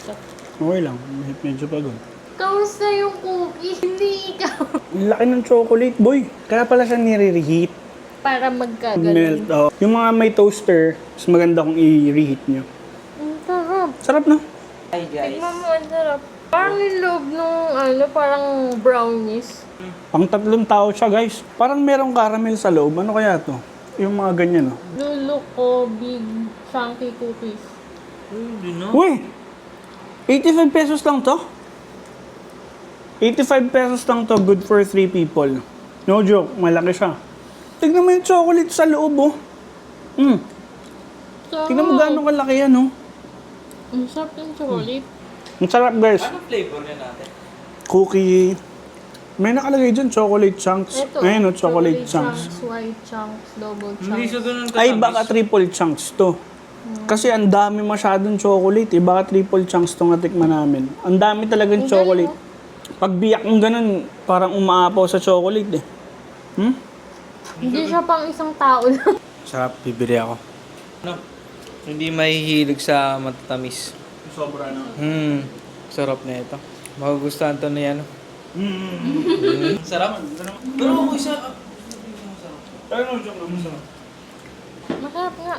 ka. Okay lang, medyo pagod. Kamusta yung cookie? Hindi ikaw. Ang laki ng chocolate, boy. Kaya pala siya nire-reheat. Para magkaganon. Melt. Oh. Yung mga may toaster, mas maganda kung i-reheat nyo. Ang sarap. Sarap na. Hi guys. Tignan mo, ang sarap. Parang yung loob nung parang brownies. Pang 3 tao siya, guys. Parang merong caramel sa loob. Ano kaya to? Yung mga ganyan, oh. Lulu ko, big chunky cookies. Hindi na. Uy! 85 pesos lang to? 85 pesos lang to, good for 3 people. No joke, malaki siya. Tignan mo yung chocolate sa loob, oh. Sarap. Tignan mo gano'ng kalaki yan, oh. Ang sarap yung chocolate. Ang sarap, guys. Ano flavor na natin? Cookie. May nakalagay dyan, chocolate chunks. Ito, Ayun, oh, chocolate chunks. white chunks, double Hindi siya chunks. ganun katamis. Ay, baka triple chunks to. Kasi ang dami masyadong chocolate, eh. Baka triple chunks to nga tikman namin. Ang dami talagang Ang chocolate. galing, Pag biyak ng ganun, parang umaapaw sa chocolate, eh. Hindi siya pang isang tao lang. Sarap, bibili ako. Ano? Hindi mahihilig sa matatamis. Sobra na. Sarap na ito. Magugustuhan to na yan. Sarap. Pero ako isa. Pero no joke, masarap. Masarap nga.